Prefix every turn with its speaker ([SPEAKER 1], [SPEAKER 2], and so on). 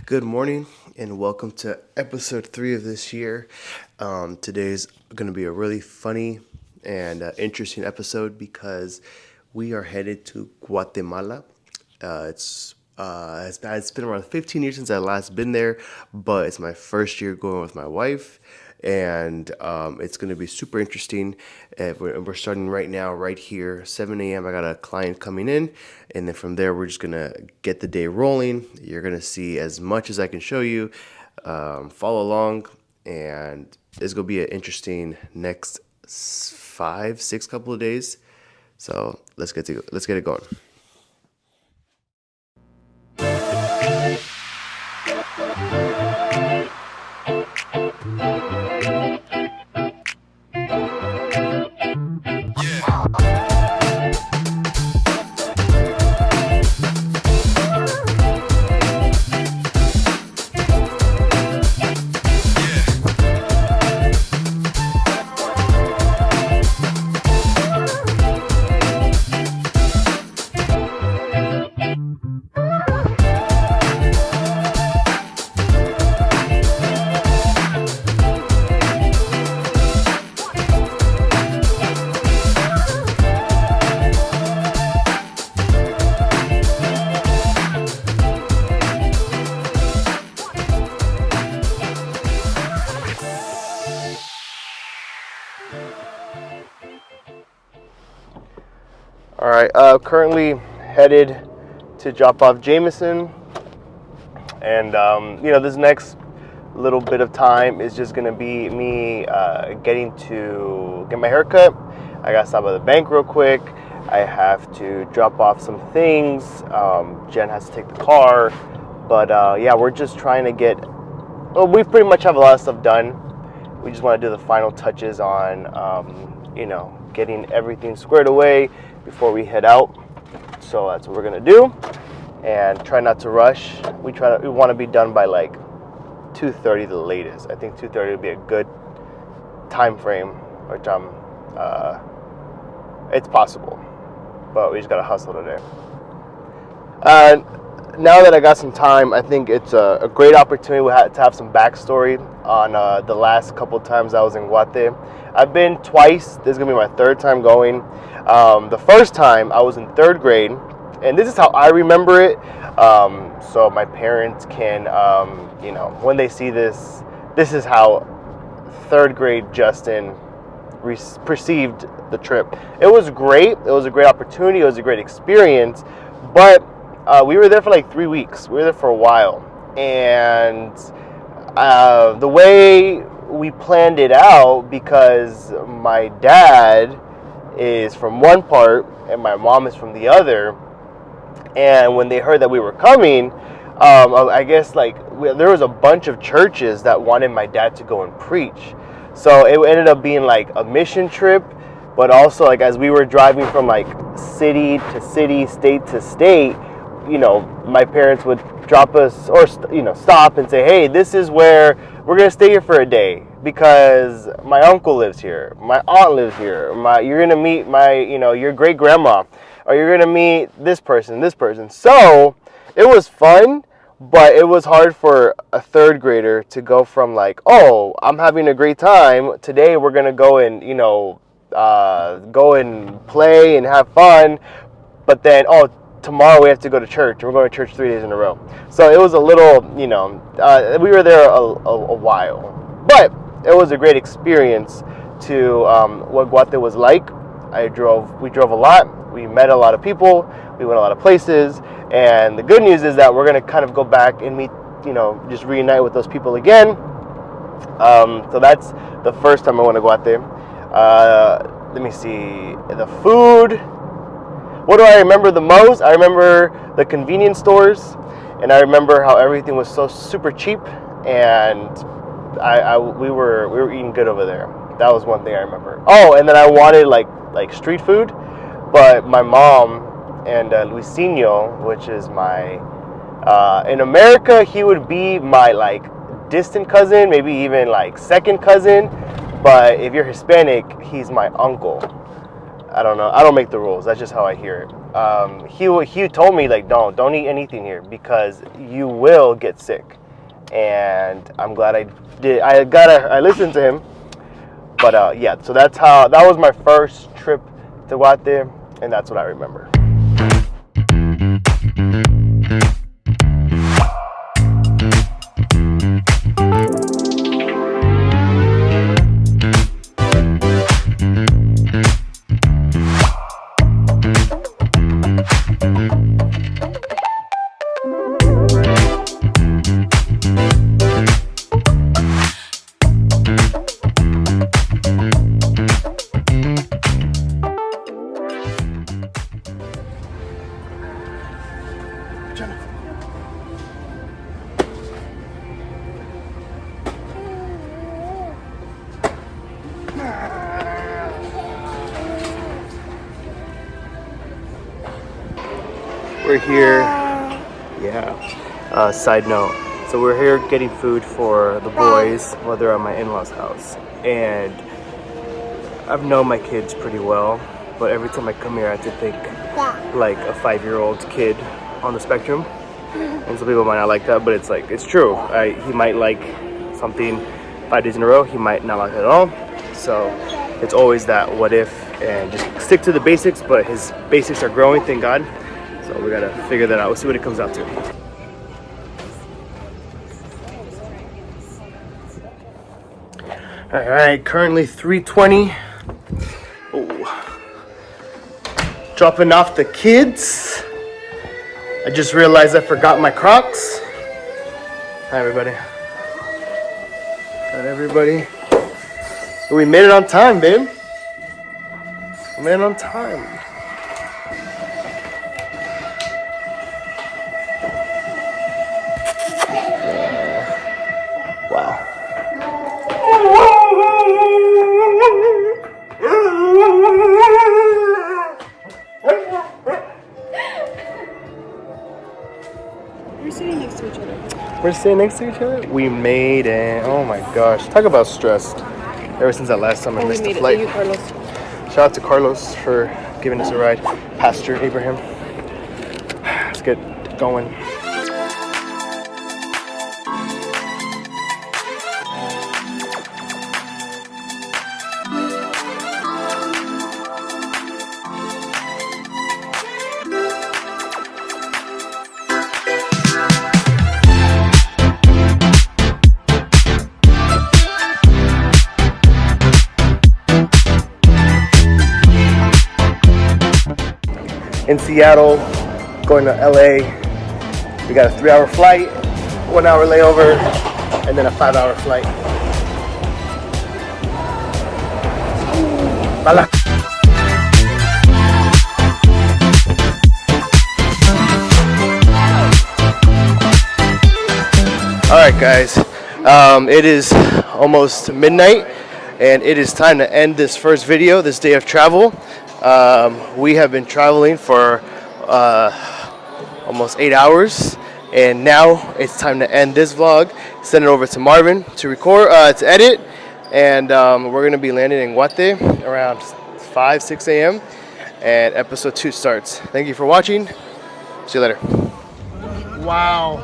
[SPEAKER 1] Good morning and welcome to episode 3 of this year. Today's going to be a really funny and interesting episode because we are headed to Guatemala. It's been around 15 years since I last been there, but it's my first year going with my wife, and it's going to be super interesting. We're starting right now, right here, 7 a.m. I got a client coming in, and then from there, we're just going to get the day rolling. You're going to see as much as I can show you. Follow along, and it's going to be an interesting next 5, 6 couple of days. So let's get it going. All right, currently headed to drop off Jameson, and this next little bit of time is just gonna be me getting to get my hair cut. I gotta stop by the bank real quick. I have to drop off some things. Jen has to take the car, but we're just trying to get. Well, we pretty much have a lot of stuff done. We just want to do the final touches on, getting everything squared away before we head out. So that's what we're gonna do, and try not to rush. We want to be done by like 2:30 the latest. I think 2:30 would be a good time frame, which it's possible, but we just gotta hustle today. Now that I got some time, I think it's a great opportunity to have some backstory on the last couple times I was in Guate. I've been twice. This is going to be my third time going. The first time I was in third grade, and this is how I remember it. So my parents can, when they see this, this is how third grade Justin perceived the trip. It was great. It was a great opportunity. It was a great experience, but we were there for like 3 weeks. We were there for a while, and the way we planned it out, because my dad is from one part and my mom is from the other, and when they heard that we were coming, I guess there was a bunch of churches that wanted my dad to go and preach. So it ended up being like a mission trip, but also like as we were driving from like city to city, state to state, my parents would drop us or stop and say, hey, this is where we're going to stay here for a day because my uncle lives here, my aunt lives here, you're going to meet your great grandma, or you're going to meet this person. So it was fun, but it was hard for a third grader to go from like, oh, I'm having a great time today, we're going to go and go and play and have fun, but then tomorrow we have to go to church. We're going to church 3 days in a row. So it was a little, we were there a while. But it was a great experience to what Guate was like. We drove a lot. We met a lot of people. We went a lot of places. And the good news is that we're going to kind of go back and meet, just reunite with those people again. So that's the first time I went to Guate. Let me see. The food. What do I remember the most? I remember the convenience stores, and I remember how everything was so super cheap, and we were eating good over there. That was one thing I remember. Oh, and then I wanted like street food, but my mom and Luisinho, which is my in America he would be my like distant cousin, maybe even like second cousin, but if you're Hispanic, he's my uncle. I don't know. I don't make the rules. That's just how I hear it. He told me like don't eat anything here because you will get sick. And I'm glad I did. I listened to him. But yeah, so that was my first trip to Guate, and that's what I remember. We're here, yeah, side note, so we're here getting food for the boys while they're at my in-laws house, and I've known my kids pretty well, but every time I come here I have to think like a 5-year-old kid on the spectrum, and some people might not like that, but it's like, it's true. He might like something 5 days in a row, he might not like it at all, so it's always that what if, and just stick to the basics, but his basics are growing, thank God. So we gotta figure that out. We'll see what it comes out to. All right, currently 3:20. Oh. Dropping off the kids. I just realized I forgot my Crocs. Hi, everybody. Got everybody. We made it on time, babe. We made it on time. Wow.
[SPEAKER 2] We're sitting next to each other.
[SPEAKER 1] We're sitting next to each other? We made it. Oh my gosh. Talk about stressed. Ever since that last time I missed the flight.
[SPEAKER 2] Thank you, Carlos.
[SPEAKER 1] Shout out to Carlos for giving us a ride. Pastor Abraham. Let's get going. In Seattle, going to LA. We got a 3-hour flight, 1-hour layover, and then a 5-hour flight. Bala. All right, guys. It is almost midnight, and it is time to end this first video, this day of travel. We have been traveling for almost 8 hours, and now it's time to end this vlog, send it over to Marvin to record, to edit, and we're going to be landing in Guate around 5-6 a.m. and episode 2 starts. Thank you for watching. See you later. Wow.